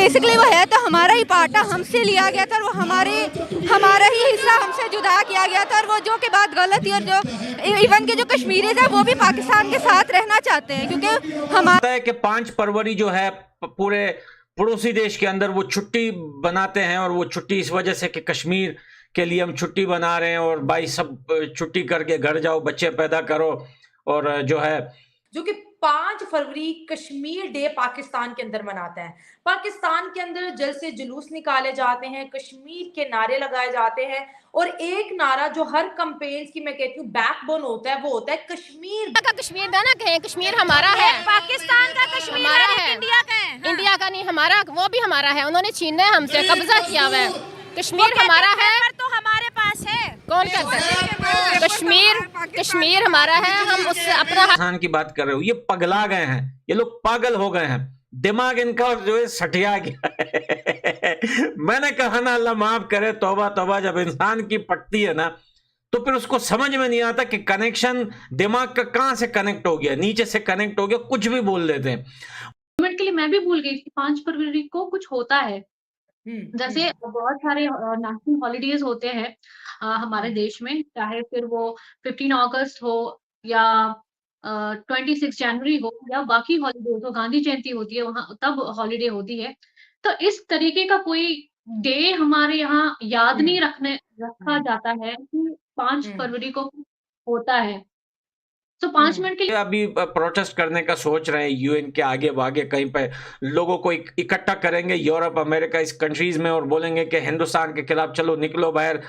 Basically वो है तो हमारा ही पार्ट था, हमसे लिया गया था और वो हमारा ही हिस्सा हमसे जुदा किया गया था। और वो जो कि बात गलत थी, और जो इवन के जो कश्मीरीज है वो भी पाकिस्तान के साथ रहना चाहते हैं, क्योंकि हमारा है कि 5 फरवरी जो है पूरे पड़ोसी देश के अंदर वो छुट्टी बनाते हैं, और वो छुट्टी इस वजह से कि कश्मीर के लिए हम छुट्टी बना रहे हैं, और भाई सब छुट्टी करके घर जाओ, बच्चे पैदा करो, और जो है जो कि 5 फरवरी कश्मीर डे पाकिस्तान के अंदर मनाता है। पाकिस्तान के अंदर जलसे जुलूस निकाले जाते हैं, कश्मीर के नारे लगाए जाते हैं, और एक नारा जो हर कैंपेन्स की मैं कहती हूँ बैकबोन होता है, वो होता है कश्मीर का। कश्मीर ना कहें, कश्मीर हमारा है, पाकिस्तान का कश्मीर हमारा है, इंडिया का है। हाँ। इंडिया का नहीं, हमारा वो भी हमारा है। उन्होंने छीना है हमसे, कब्जा किया हुआ है। कश्मीर हमारा है, तो हमारे पास है। कौन कहता है? कश्मीर हमारा है, हम उससे अपना पाकिस्तान की बात कर रहे हो। ये पगला गए हैं, ये लोग पागल हो गए हैं, दिमाग इनका जो है सठिया गया है। मैंने कहा ना, अल्लाह माफ करे, तौबा तौबा, जब इंसान की पटती है ना तो फिर उसको समझ में नहीं आता कि कनेक्शन दिमाग का कहां से कनेक्ट हो गया, नीचे से कनेक्ट हो गया, कुछ भी बोल देते हैं। मोमेंट के लिए मैं भी भूल गई कि 5 फरवरी को कुछ होता है। जैसे बहुत सारे नेशनल हॉलिडेज होते हैं हमारे देश में, चाहे फिर वो 15 अगस्त हो या 26 जनवरी हो या बाकी हॉलिडेज हो, गांधी जयंती होती है वहाँ तब हॉलिडे होती है। तो इस तरीके का कोई डे हमारे यहाँ याद नहीं रखा जाता है कि 5 फरवरी को होता है। तो 5 मिनट के लिए अभी प्रोटेस्ट करने का सोच रहे हैं, यूएन के आगे वागे कहीं पे लोगों को इकट्ठा करेंगे, यूरोप अमेरिका इस कंट्रीज में, और बोलेंगे कि हिंदुस्तान के खिलाफ चलो निकलो बाहर,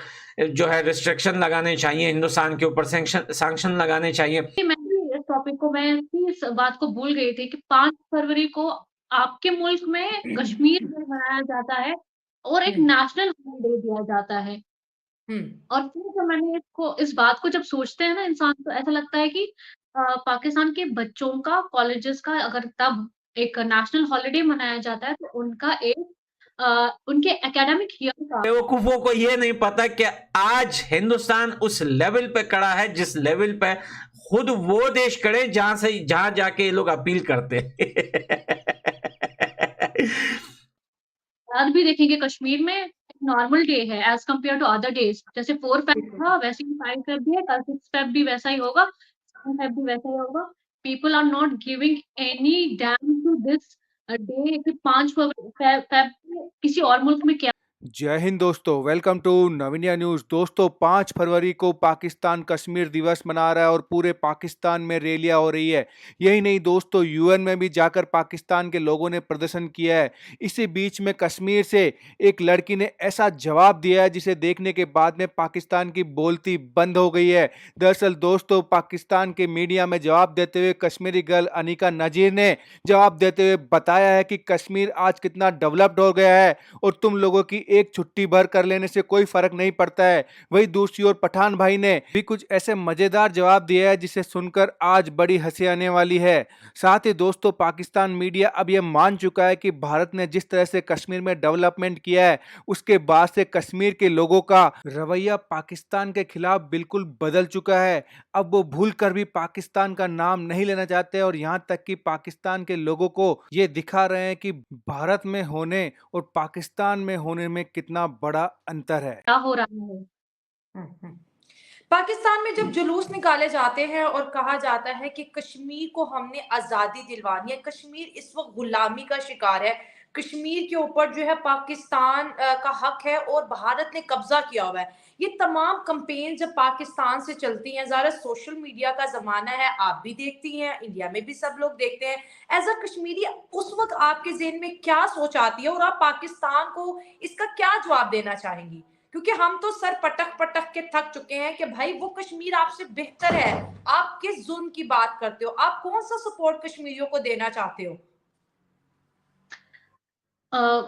जो है रिस्ट्रिक्शन लगाने चाहिए, हिंदुस्तान के ऊपर सैंक्शन लगाने चाहिए। मैं भी इस टॉपिक को, मैं इस बात को भूल गई थी कि 5 फरवरी को आपके मुल्क में कश्मीर डे मनाया जाता है और एक नेशनल हॉलिडे दिया जाता है। और फिर जब मैंने इस बात को जब सोचते हैं ना इंसान, तो ऐसा लगता है कि पाकिस्तान के बच्चों का, कॉलेजेस का अगर तब एक नेशनल हॉलिडे मनाया जाता है तो उनका एक उनके एकेडमिक ईयर का बेवकूफों को ये नहीं पता कि आज हिंदुस्तान उस लेवल पे खड़ा है जिस लेवल पे खुद वो देश खड़े जहां जाके ये लोग अपील करते हैं। आज भी देखेंगे कश्मीर में नॉर्मल डे है as compared to other days. जैसे 4 फेब था वैसे ही 5 फेब भी है, कल 6 फेब भी वैसा ही होगा, 7 फेब भी वैसा ही होगा। People are not giving any damn to this day कि 5 फेब किसी और मुल्क में क्या। जय हिंद दोस्तों, वेलकम टू नवीनिया न्यूज़। दोस्तों 5 फरवरी को पाकिस्तान कश्मीर दिवस मना रहा है और पूरे पाकिस्तान में रैलियां हो रही है। यही नहीं दोस्तों, यूएन में भी जाकर पाकिस्तान के लोगों ने प्रदर्शन किया है। इसी बीच में कश्मीर से एक लड़की ने ऐसा जवाब दिया है जिसे देखने के बाद में पाकिस्तान की बोलती बंद हो गई है। दरअसल दोस्तों, पाकिस्तान के मीडिया में जवाब देते हुए कश्मीरी गर्ल अनिका नजीर ने जवाब देते हुए बताया है कि कश्मीर आज कितना डेवलप्ड हो गया है और तुम लोगों की एक छुट्टी भर कर लेने से कोई फर्क नहीं पड़ता है। वही दूसरी ओर पठान भाई ने भी कुछ ऐसे मजेदार जवाब दिया है जिसे सुनकर आज बड़ी हंसी आने वाली है। साथ ही दोस्तों, पाकिस्तान मीडिया अब यह मान चुका है कि भारत ने जिस तरह से कश्मीर में डेवलपमेंट किया है उसके बाद से कश्मीर के लोगों का रवैया पाकिस्तान के खिलाफ बिल्कुल बदल चुका है। अब वो भूल कर भी पाकिस्तान का नाम नहीं लेना चाहते और यहाँ तक कि पाकिस्तान के लोगों को ये दिखा रहे हैं कि भारत में होने और पाकिस्तान में होने में कितना बड़ा अंतर है। क्या हो रहा है। पाकिस्तान में जब जुलूस निकाले जाते हैं और कहा जाता है कि कश्मीर को हमने आजादी दिलवानी है, कश्मीर इस वक्त गुलामी का शिकार है, कश्मीर के ऊपर जो है पाकिस्तान का हक है और भारत ने कब्जा किया हुआ है, ये तमाम कैंपेन जब पाकिस्तान से चलती हैं, ज़रा सोशल मीडिया का जमाना है, आप भी देखती हैं, इंडिया में भी सब लोग देखते हैं, एज अ कश्मीरी उस वक्त आपके ज़हन में क्या सोच आती है और आप पाकिस्तान को इसका क्या जवाब देना चाहेंगी? क्योंकि हम तो सर पटक पटक के थक चुके हैं कि भाई वो कश्मीर आपसे बेहतर है, आप किस जुल्म की बात करते हो, आप कौन सा सपोर्ट कश्मीरियों को देना चाहते हो?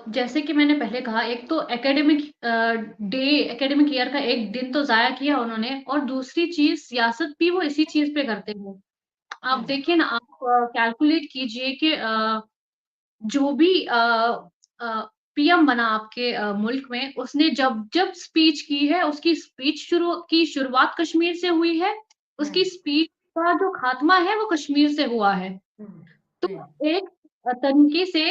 जैसे कि मैंने पहले कहा, एक तो एकेडमिक ईयर का एक दिन तो जाया किया उन्होंने, और दूसरी चीज सियासत भी वो इसी चीज पे करते हैं। आप देखिए ना, आप कैलकुलेट कीजिए कि जो भी पीएम बना आपके मुल्क में, उसने जब जब स्पीच की है, उसकी स्पीच की शुरुआत कश्मीर से हुई है, उसकी स्पीच का जो खात्मा है वो कश्मीर से हुआ है। तो एक तरीके से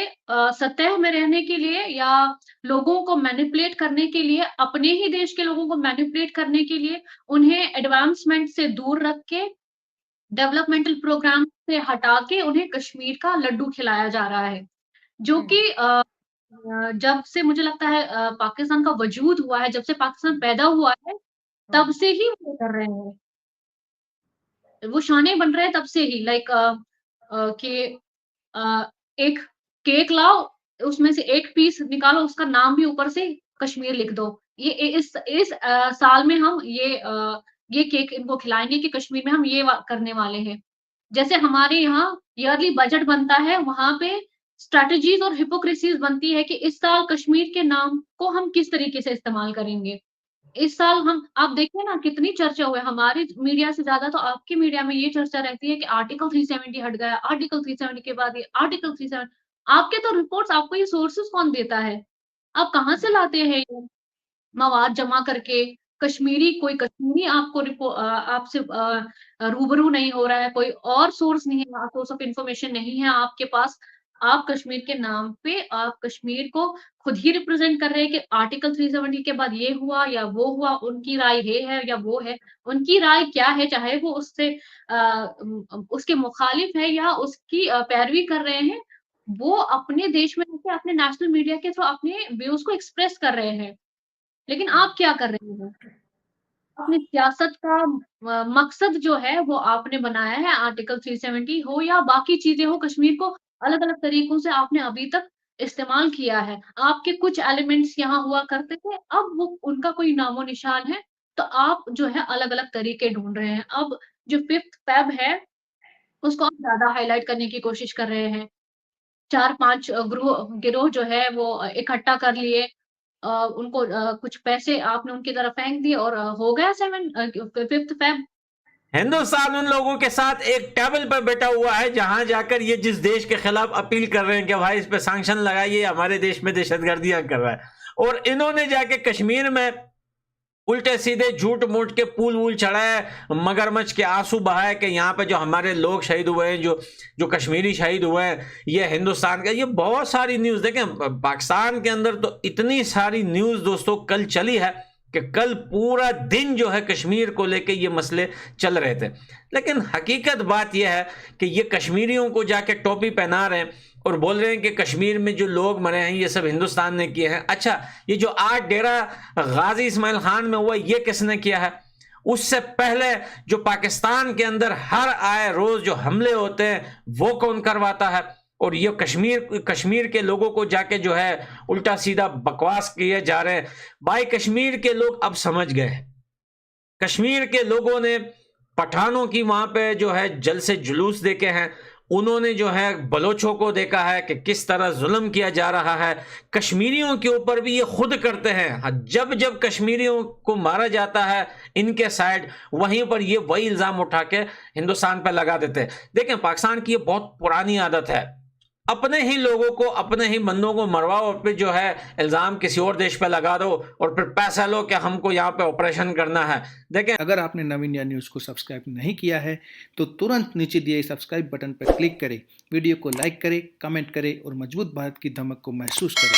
सतह में रहने के लिए या लोगों को मैनिपुलेट करने के लिए, अपने ही देश के लोगों को मैनिपुलेट करने के लिए उन्हें एडवांसमेंट से दूर रख के, डेवलपमेंटल प्रोग्राम से हटा के उन्हें कश्मीर का लड्डू खिलाया जा रहा है। जो कि जब से मुझे लगता है पाकिस्तान का वजूद हुआ है, जब से पाकिस्तान पैदा हुआ है, तब से ही वो कर रहे हैं। वो शाने बन रहे हैं तब से ही, लाइक कि एक केक लाओ, उसमें से एक पीस निकालो, उसका नाम भी ऊपर से कश्मीर लिख दो। ये इस साल में हम ये केक इनको खिलाएँगे कि कश्मीर में हम ये करने वाले हैं। जैसे हमारे यहाँ ईयरली बजट बनता है, वहाँ पे स्ट्रैटेजीज़ और हिपोक्रेसीज़ बनती है कि इस साल कश्मीर के नाम को हम किस तरीके से इस्तेमाल करेंगे। इस साल हम आप देखिए ना कितनी चर्चा हुई है, हमारी मीडिया से ज़्यादा तो आपकी मीडिया में ये चर्चा रहती है कि आर्टिकल 370 हट गया, आर्टिकल 370 के बाद ये आर्टिकल 370। आपके तो रिपोर्ट्स, आपको ये सोर्सेज़ कौन देता है? आप कहाँ से लाते हैं ये मवाद जमा करके? कोई कश्मीरी आपको आपसे रूबरू नहीं हो रहा है, कोई और सोर्स नहीं है, सोर्स ऑफ इन्फॉर्मेशन नहीं है आपके पास। आप कश्मीर के नाम पे आप कश्मीर को खुद ही रिप्रेज़ेंट कर रहे हैं कि आर्टिकल 370 के बाद ये हुआ या वो हुआ, उनकी राय ये है या वो है। उनकी राय क्या है, चाहे वो उससे उसके मुखालिफ है या उसकी पैरवी कर रहे हैं, वो अपने देश में रहके अपने नेशनल मीडिया के थ्रू अपने व्यूज़ को एक्सप्रेस कर रहे हैं। लेकिन आप क्या कर रहे हो? अपनी सियासत का मकसद जो है वो आपने बनाया है, आर्टिकल 370 हो या बाकी चीज़ें हो, कश्मीर को अलग-अलग तरीकों से आपने अभी तक इस्तेमाल किया है। आपके कुछ एलिमेंट्स यहाँ हुआ करते थे, अब वो उनका कोई नामो-निशान है, तो आप जो है अलग-अलग तरीके ढूँढ रहे हैं। अब जो 5th फ़ेब है, उसको आप ज़्यादा हाइलाइट करने की कोशिश कर रहे हैं। 4-5 गिरोह जो है वो इकट्ठा कर लिए, उनको कुछ पैसे आपने उनकी तरफ फेंक दिए और हो गया 5th फ़ेब। हिंदुस्तान उन लोगों के साथ एक टेबल पर बैठा हुआ है जहां जाकर ये जिस देश के खिलाफ अपील कर रहे हैं कि भाई इस पे सैंक्शन लगाइए, हमारे देश में दहशतगर्दियां कर रहा है, और इन्होंने जाके कश्मीर में उल्टे सीधे झूठ मूठ के पुल वूल चढ़ाए, मगरमच्छ के आंसू बहाए कि यहाँ पे जो हमारे लोग शहीद हुए हैं, जो कश्मीरी शहीद हुए हैं, ये हिंदुस्तान का। ये बहुत सारी न्यूज़ देखें, पाकिस्तान के अंदर तो इतनी सारी न्यूज़ दोस्तों कल चली है कि कल पूरा दिन जो है कश्मीर को लेके ये मसले चल रहे थे। लेकिन हकीकत बात यह है कि ये कश्मीरियों को जाके टोपी पहना रहे हैं और बोल रहे हैं कि कश्मीर में जो लोग मरे हैं ये सब हिंदुस्तान ने किए हैं। अच्छा, ये जो 8 डेरा गाजी इस्माइल खान में हुआ, ये किसने किया है? उससे पहले जो पाकिस्तान के अंदर हर आए रोज जो हमले होते हैं वो कौन करवाता है? और ये कश्मीर के लोगों को जाके जो है उल्टा सीधा बकवास किए जा रहे हैं। भाई कश्मीर के लोग अब समझ गए हैं। कश्मीर के लोगों ने पठानों की वहां पे जो है जलसे जुलूस देखे हैं, उन्होंने जो है बलोचों को देखा है कि किस तरह जुल्म किया जा रहा है। कश्मीरियों के ऊपर भी ये खुद करते हैं। जब जब कश्मीरियों को मारा जाता है इनके साइड, वहीं पर ये वही इल्जाम उठा के हिंदुस्तान पर लगा देते हैं। देखें, पाकिस्तान की ये बहुत पुरानी आदत है, अपने ही लोगों को, अपने ही बंदों को मरवाओ और फिर जो है इल्जाम किसी और देश पे लगा दो और फिर पैसा लो कि हमको यहाँ पे ऑपरेशन करना है। देखें, अगर आपने नवीन इंडिया न्यूज़ को सब्सक्राइब नहीं किया है तो तुरंत नीचे दिए सब्सक्राइब बटन पर क्लिक करें, वीडियो को लाइक करें, कमेंट करें और मजबूत भारत की धमक को महसूस करें।